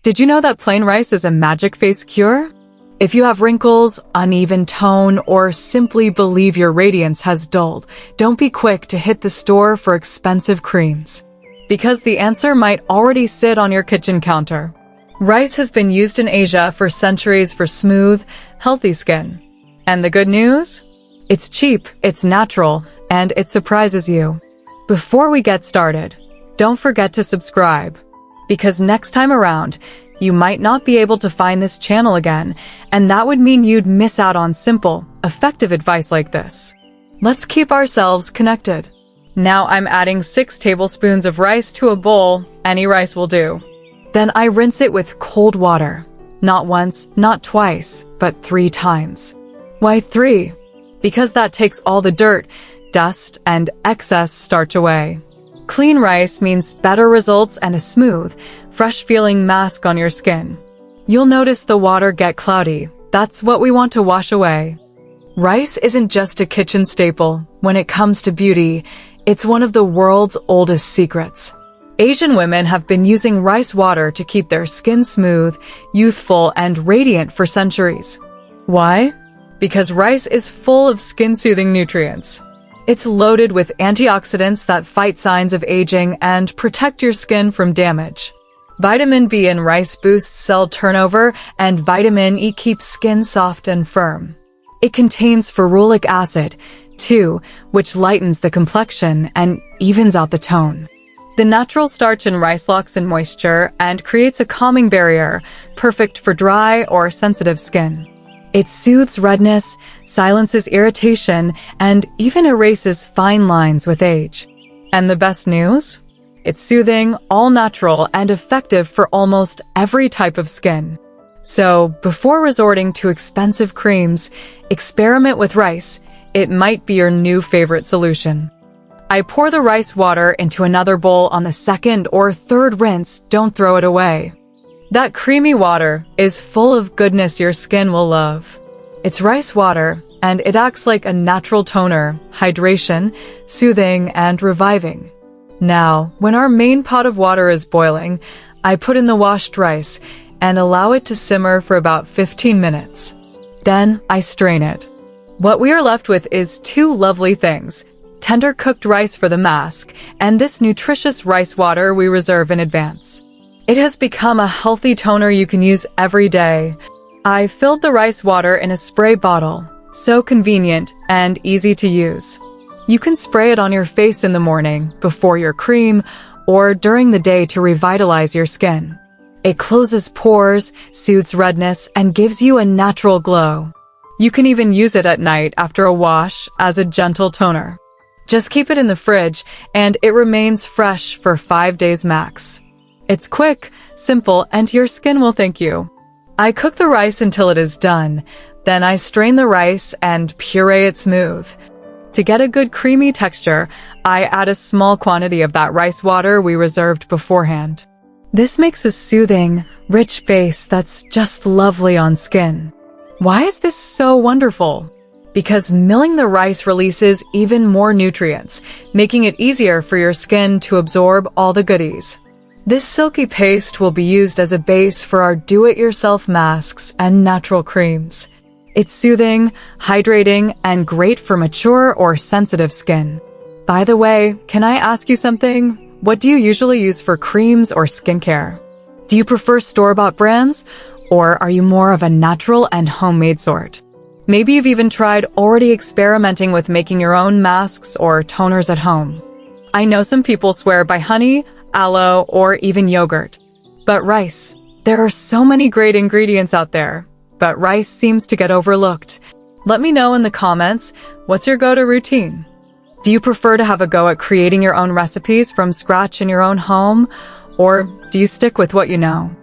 Did you know that plain rice is a magic face cure? If you have wrinkles, uneven tone, or simply believe your radiance has dulled, don't be quick to hit the store for expensive creams, because the answer might already sit on your kitchen counter. Rice has been used in Asia for centuries for smooth, healthy skin. And the good news? It's cheap, it's natural, and it surprises you. Before we get started, don't forget to subscribe, because next time around, you might not be able to find this channel again, and that would mean you'd miss out on simple, effective advice like this. Let's keep ourselves connected. Now I'm adding 6 tablespoons of rice to a bowl. Any rice will do. Then I rinse it with cold water. Not once, not twice, but 3 times. Why 3? Because that takes all the dirt, dust, and excess starch away. Clean rice means better results and a smooth, fresh-feeling mask on your skin. You'll notice the water get cloudy. That's what we want to wash away. Rice isn't just a kitchen staple. When it comes to beauty, it's one of the world's oldest secrets. Asian women have been using rice water to keep their skin smooth, youthful, and radiant for centuries. Why? Because rice is full of skin-soothing nutrients. It's loaded with antioxidants that fight signs of aging and protect your skin from damage. Vitamin B in rice boosts cell turnover, and vitamin E keeps skin soft and firm. It contains ferulic acid, too, which lightens the complexion and evens out the tone. The natural starch in rice locks in moisture and creates a calming barrier, perfect for dry or sensitive skin. It soothes redness, silences irritation, and even erases fine lines with age. And the best news? It's soothing, all-natural, and effective for almost every type of skin. So, before resorting to expensive creams, experiment with rice. It might be your new favorite solution. I pour the rice water into another bowl on the 2nd or 3rd rinse. Don't throw it away. That creamy water is full of goodness your skin will love. It's rice water, and it acts like a natural toner, hydration, soothing, and reviving. Now, when our main pot of water is boiling, I put in the washed rice and allow it to simmer for about 15 minutes. Then I strain it. What we are left with is 2 lovely things: tender cooked rice for the mask, and this nutritious rice water we reserve in advance. It has become a healthy toner you can use every day. I filled the rice water in a spray bottle, so convenient and easy to use. You can spray it on your face in the morning, before your cream, or during the day to revitalize your skin. It closes pores, soothes redness, and gives you a natural glow. You can even use it at night after a wash as a gentle toner. Just keep it in the fridge, and it remains fresh for 5 days max. It's quick, simple, and your skin will thank you. I cook the rice until it is done. Then I strain the rice and puree it smooth. To get a good creamy texture, I add a small quantity of that rice water we reserved beforehand. This makes a soothing, rich base that's just lovely on skin. Why is this so wonderful? Because milling the rice releases even more nutrients, making it easier for your skin to absorb all the goodies. This silky paste will be used as a base for our do-it-yourself masks and natural creams. It's soothing, hydrating, and great for mature or sensitive skin. By the way, can I ask you something? What do you usually use for creams or skincare? Do you prefer store-bought brands, or are you more of a natural and homemade sort? Maybe you've even tried already experimenting with making your own masks or toners at home. I know some people swear by honey, aloe, or even yogurt. But rice. There are so many great ingredients out there, but rice seems to get overlooked. Let me know in the comments, what's your go-to routine? Do you prefer to have a go at creating your own recipes from scratch in your own home, or do you stick with what you know?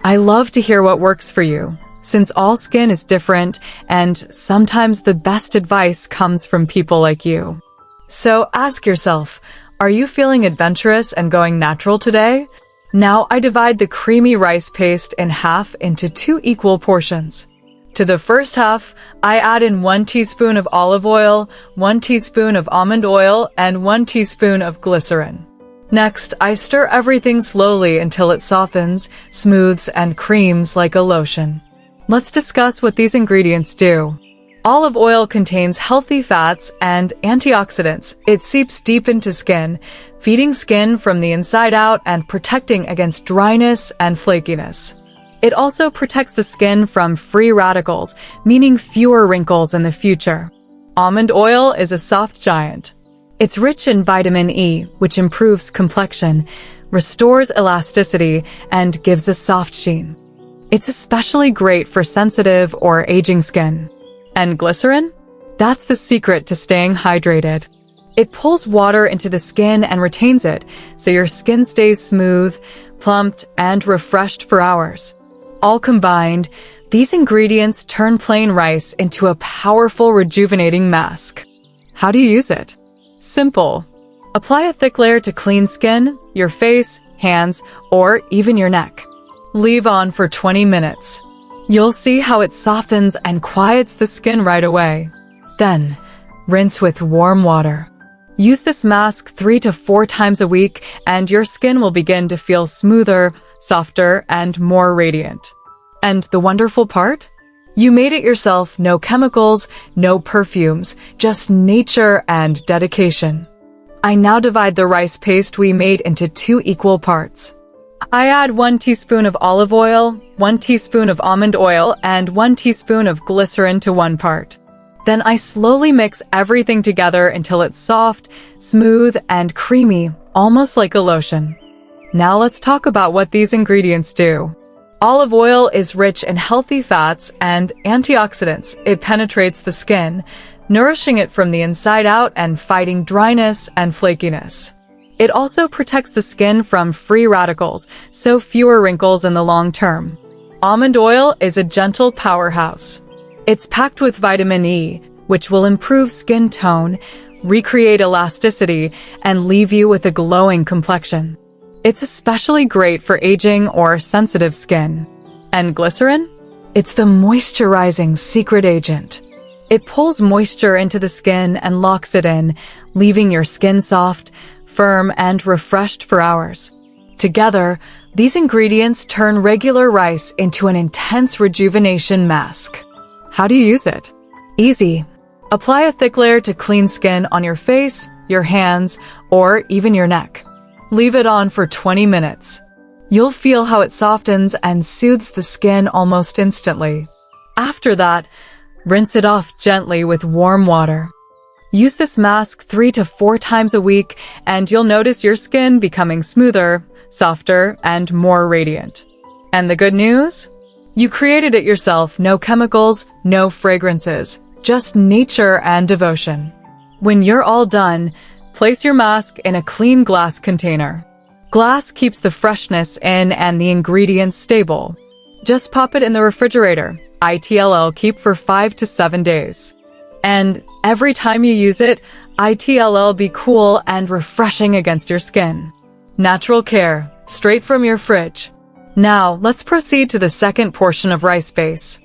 I love to hear what works for you, since all skin is different, and sometimes the best advice comes from people like you. So ask yourself, are you feeling adventurous and going natural today? Now I divide the creamy rice paste in half into 2 equal portions. To the first half, I add in 1 teaspoon of olive oil, 1 teaspoon of almond oil, and 1 teaspoon of glycerin. Next, I stir everything slowly until it softens, smooths, and creams like a lotion. Let's discuss what these ingredients do. Olive oil contains healthy fats and antioxidants. It seeps deep into skin, feeding skin from the inside out and protecting against dryness and flakiness. It also protects the skin from free radicals, meaning fewer wrinkles in the future. Almond oil is a soft giant. It's rich in vitamin E, which improves complexion, restores elasticity, and gives a soft sheen. It's especially great for sensitive or aging skin. And glycerin? That's the secret to staying hydrated. It pulls water into the skin and retains it, so your skin stays smooth, plumped, and refreshed for hours. All combined, these ingredients turn plain rice into a powerful rejuvenating mask. How do you use it? Simple. Apply a thick layer to clean skin, your face, hands, or even your neck. Leave on for 20 minutes. You'll see how it softens and quiets the skin right away. Then, rinse with warm water. Use this mask 3 to 4 times a week, and your skin will begin to feel smoother, softer, and more radiant. And the wonderful part? You made it yourself, no chemicals, no perfumes, just nature and dedication. I now divide the rice paste we made into 2 equal parts. I add 1 teaspoon of olive oil, 1 teaspoon of almond oil, and 1 teaspoon of glycerin to 1 part. Then I slowly mix everything together until it's soft, smooth, and creamy, almost like a lotion. Now let's talk about what these ingredients do. Olive oil is rich in healthy fats and antioxidants. It penetrates the skin, nourishing it from the inside out and fighting dryness and flakiness. It also protects the skin from free radicals, so fewer wrinkles in the long term. Almond oil is a gentle powerhouse. It's packed with vitamin E, which will improve skin tone, recreate elasticity, and leave you with a glowing complexion. It's especially great for aging or sensitive skin. And glycerin? It's the moisturizing secret agent. It pulls moisture into the skin and locks it in, leaving your skin soft, firm, and refreshed for hours. Together, these ingredients turn regular rice into an intense rejuvenation mask. How do you use it? Easy. Apply a thick layer to clean skin on your face, your hands, or even your neck. Leave it on for 20 minutes. You'll feel how it softens and soothes the skin almost instantly. After that, rinse it off gently with warm water. Use this mask 3 to 4 times a week, and you'll notice your skin becoming smoother, softer, and more radiant. And the good news? You created it yourself, no chemicals, no fragrances, just nature and devotion. When you're all done, place your mask in a clean glass container. Glass keeps the freshness in and the ingredients stable. Just pop it in the refrigerator. ITLL keep for 5 to 7 days. And every time you use it, ITLL be cool and refreshing against your skin. Natural care, straight from your fridge. Now, let's proceed to the second portion of rice base.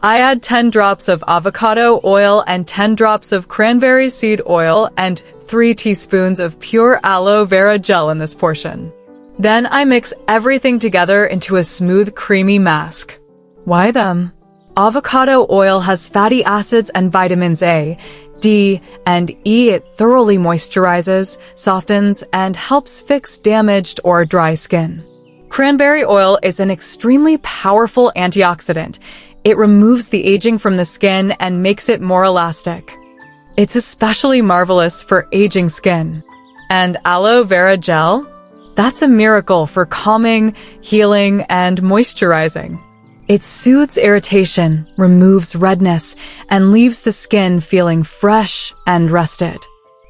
I add 10 drops of avocado oil and 10 drops of cranberry seed oil and 3 teaspoons of pure aloe vera gel in this portion. Then I mix everything together into a smooth, creamy mask. Why them? Avocado oil has fatty acids and vitamins A, D, and E. It thoroughly moisturizes, softens, and helps fix damaged or dry skin. Cranberry oil is an extremely powerful antioxidant. It removes the aging from the skin and makes it more elastic. It's especially marvelous for aging skin. And aloe vera gel? That's a miracle for calming, healing, and moisturizing. It soothes irritation, removes redness, and leaves the skin feeling fresh and rested.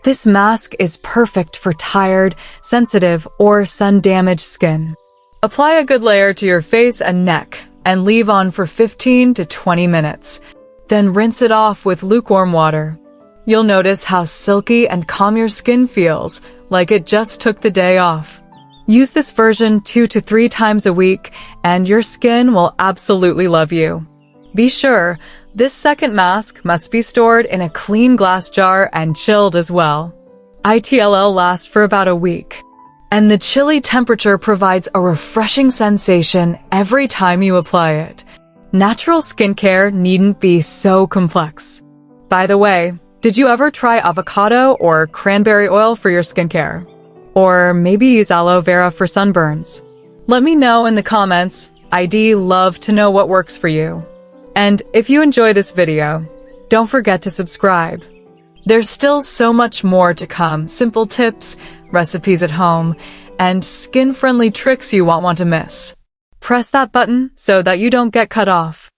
This mask is perfect for tired, sensitive, or sun-damaged skin. Apply a good layer to your face and neck, and leave on for 15 to 20 minutes. Then rinse it off with lukewarm water. You'll notice how silky and calm your skin feels, like it just took the day off. Use this version 2 to 3 times a week, and your skin will absolutely love you. Be sure, this second mask must be stored in a clean glass jar and chilled as well. ITLL lasts for about a week. And the chilly temperature provides a refreshing sensation every time you apply it. Natural skincare needn't be so complex. By the way, did you ever try avocado or cranberry oil for your skincare? Or maybe use aloe vera for sunburns? Let me know in the comments. I'd love to know what works for you. And if you enjoy this video, don't forget to subscribe. There's still so much more to come, simple tips, recipes at home, and skin-friendly tricks you won't want to miss. Press that button so that you don't get cut off.